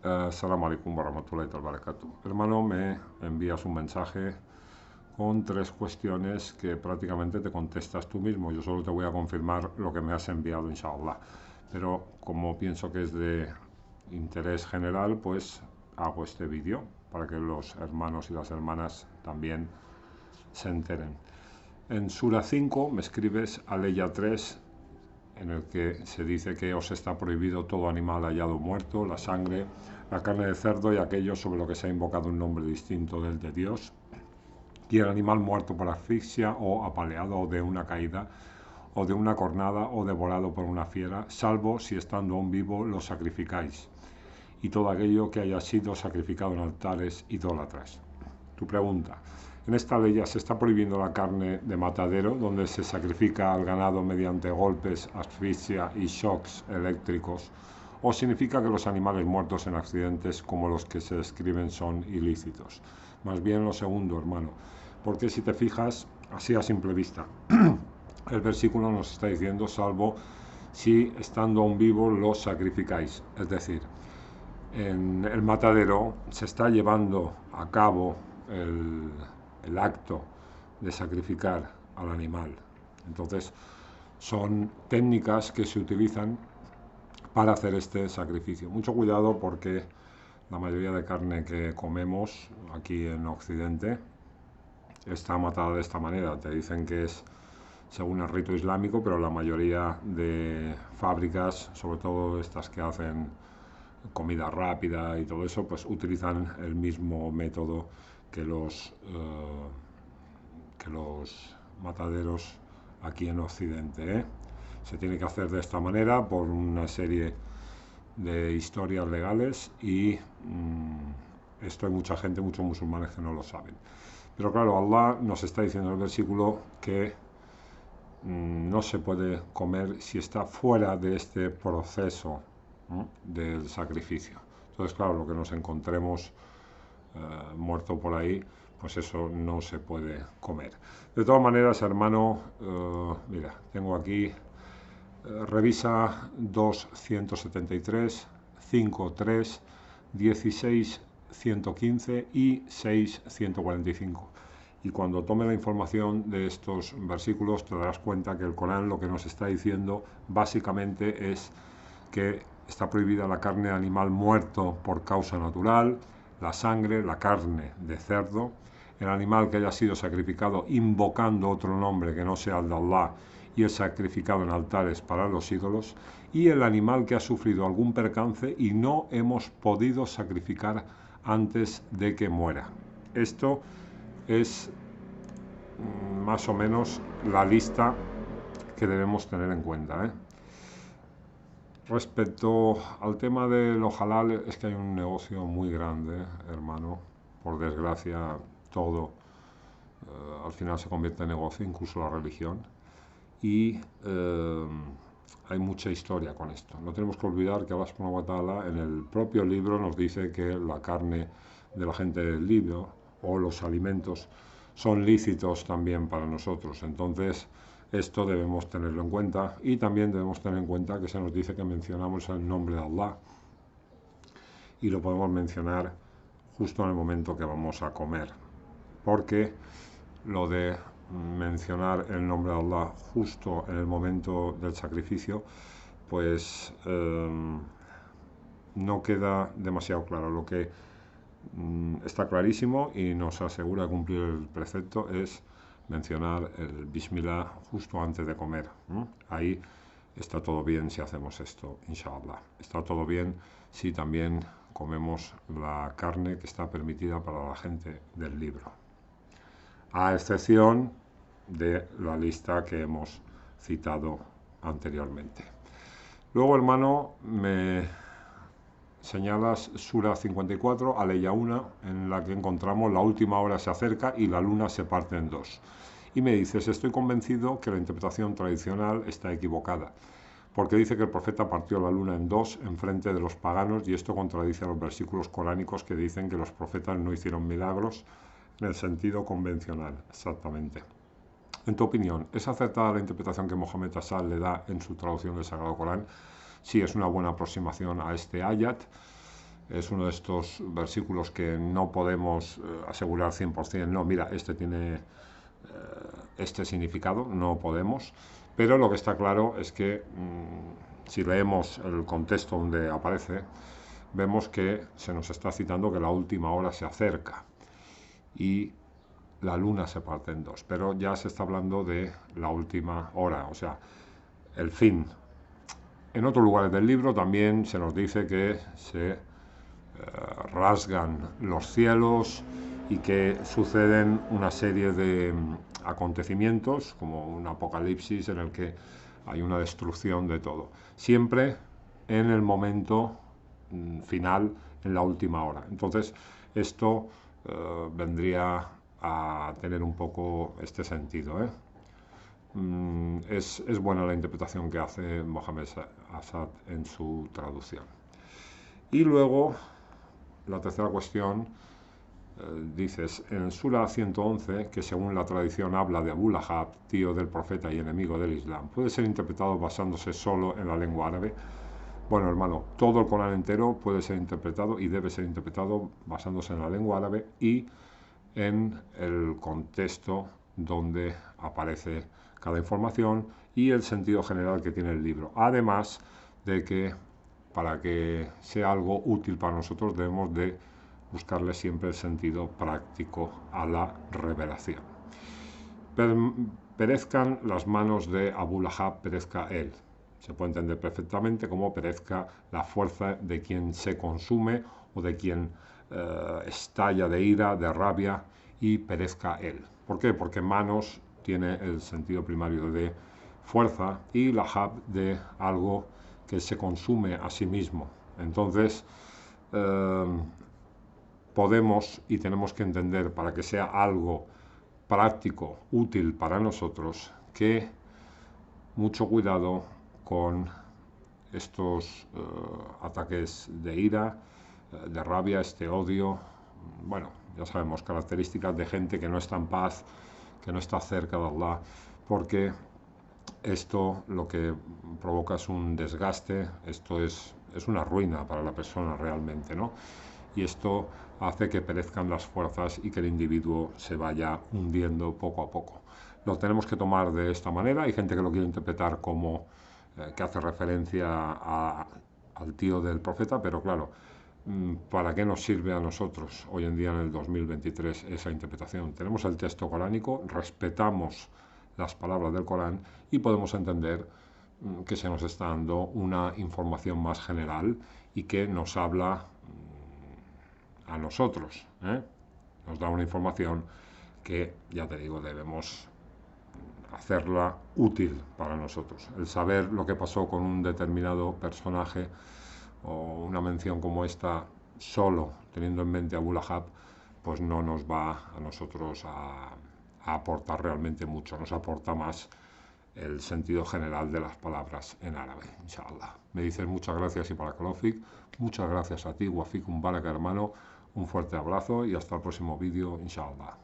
Assalamu alaikum warahmatullahi wabarakatuh. Hermano, me envías un mensaje con tres cuestiones que prácticamente te contestas tú mismo. Yo solo te voy a confirmar lo que me has enviado, inshallah. Pero como pienso que es de interés general, pues hago este vídeo para que los hermanos y las hermanas también se enteren. En Sura 5 me escribes Aleya 3, en el que se dice que os está prohibido todo animal hallado muerto, la sangre, la carne de cerdo y aquello sobre lo que se ha invocado un nombre distinto del de Dios, y el animal muerto por asfixia o apaleado o de una caída o de una cornada o devorado por una fiera, salvo si estando aún vivo lo sacrificáis, y todo aquello que haya sido sacrificado en altares idólatras. Tu pregunta. En esta ley ya se está prohibiendo la carne de matadero, donde se sacrifica al ganado mediante golpes, asfixia y shocks eléctricos, o significa que los animales muertos en accidentes como los que se describen son ilícitos. Más bien lo segundo, hermano, porque si te fijas, así a simple vista, el versículo nos está diciendo, salvo si estando aún vivo los sacrificáis. Es decir, en el matadero se está llevando a cabo el acto de sacrificar al animal. Entonces, son técnicas que se utilizan para hacer este sacrificio. Mucho cuidado porque la mayoría de carne que comemos aquí en Occidente está matada de esta manera. Te dicen que es según el rito islámico, pero la mayoría de fábricas, sobre todo estas que hacen comida rápida y todo eso, pues utilizan el mismo método que los mataderos aquí en Occidente, ¿eh? Se tiene que hacer de esta manera por una serie de historias legales y esto hay mucha gente, muchos musulmanes que no lo saben. Pero claro, Allah nos está diciendo en el versículo que no se puede comer si está fuera de este proceso del sacrificio. Entonces, claro, lo que nos encontremos muerto por ahí, pues eso no se puede comer. De todas maneras, hermano, mira, tengo aquí, revisa 2.173, 5.3, 16.115 y 6.145. Y cuando tome la información de estos versículos te darás cuenta que el Corán lo que nos está diciendo básicamente es que está prohibida la carne de animal muerto por causa natural, la sangre, la carne de cerdo, el animal que haya sido sacrificado invocando otro nombre que no sea el de Allah y el sacrificado en altares para los ídolos, y el animal que ha sufrido algún percance y no hemos podido sacrificar antes de que muera. Esto es más o menos la lista que debemos tener en cuenta, ¿eh? Respecto al tema de lo halal, es que hay un negocio muy grande, hermano. Por desgracia, todo al final se convierte en negocio, incluso la religión. Y hay mucha historia con esto. No tenemos que olvidar que Allah subhanahu wa ta'ala en el propio libro nos dice que la carne de la gente del libro o los alimentos son lícitos también para nosotros. Entonces, esto debemos tenerlo en cuenta y también debemos tener en cuenta que se nos dice que mencionamos el nombre de Allah y lo podemos mencionar justo en el momento que vamos a comer, porque lo de mencionar el nombre de Allah justo en el momento del sacrificio, pues no queda demasiado claro. Lo que está clarísimo y nos asegura cumplir el precepto es mencionar el Bismillah justo antes de comer. Ahí está todo bien si hacemos esto, inshallah. Está todo bien si también comemos la carne que está permitida para la gente del libro, a excepción de la lista que hemos citado anteriormente. Luego, hermano, me señalas Sura 54, Aleya 1, en la que encontramos la última hora se acerca y la luna se parte en dos. Y me dices, estoy convencido que la interpretación tradicional está equivocada, porque dice que el profeta partió la luna en dos en frente de los paganos, y esto contradice a los versículos coránicos que dicen que los profetas no hicieron milagros en el sentido convencional. Exactamente. En tu opinión, ¿es acertada la interpretación que Mohamed Asad le da en su traducción del Sagrado Corán? Sí, es una buena aproximación a este ayat. es uno de estos versículos que no podemos asegurar 100%, no, mira, este tiene este significado, no podemos, pero lo que está claro es que si leemos el contexto donde aparece, vemos que se nos está citando que la última hora se acerca y la luna se parte en dos, pero ya se está hablando de la última hora, o sea, el fin. En otros lugares del libro también se nos dice que se rasgan los cielos y que suceden una serie de acontecimientos, como un apocalipsis en el que hay una destrucción de todo. Siempre en el momento final, en la última hora. Entonces, esto vendría a tener un poco este sentido. Es buena la interpretación que hace Mohamed Assad en su traducción. Y luego, la tercera cuestión, dices, en el Sura 111, que según la tradición habla de Abu Lahab, tío del profeta y enemigo del Islam, puede ser interpretado basándose solo en la lengua árabe. Bueno, hermano, todo el Corán entero puede ser interpretado y debe ser interpretado basándose en la lengua árabe y en el contexto donde aparece cada información y el sentido general que tiene el libro. Además de que para que sea algo útil para nosotros debemos de buscarle siempre el sentido práctico a la revelación. Perezcan las manos de Abu Lahab, perezca él. Se puede entender perfectamente como perezca la fuerza de quien se consume o de quien estalla de ira, de rabia, y perezca él. ¿Por qué? Porque manos tiene el sentido primario de fuerza y Lahab de algo que se consume a sí mismo. Entonces, podemos y tenemos que entender, para que sea algo práctico, útil para nosotros, que mucho cuidado con estos ataques de ira, de rabia, este odio. Bueno, ya sabemos, características de gente que no está en paz, que no está cerca de Allah, porque esto lo que provoca es un desgaste, esto es una ruina para la persona realmente, ¿no? Y esto hace que perezcan las fuerzas y que el individuo se vaya hundiendo poco a poco. Lo tenemos que tomar de esta manera. Hay gente que lo quiere interpretar como que hace referencia al tío del profeta, pero claro, ¿para qué nos sirve a nosotros hoy en día en el 2023 esa interpretación? Tenemos el texto coránico, respetamos las palabras del Corán y podemos entender que se nos está dando una información más general y que nos habla a nosotros, nos da una información que, ya te digo, debemos hacerla útil para nosotros. El saber lo que pasó con un determinado personaje o una mención como esta, solo teniendo en mente a Abu Lahab, pues no nos va a nosotros a aportar realmente mucho, nos aporta más el sentido general de las palabras en árabe, inshallah. Me dices muchas gracias y barakalofik, muchas gracias a ti, Wafikum Baraka, hermano, un fuerte abrazo y hasta el próximo vídeo, inshallah.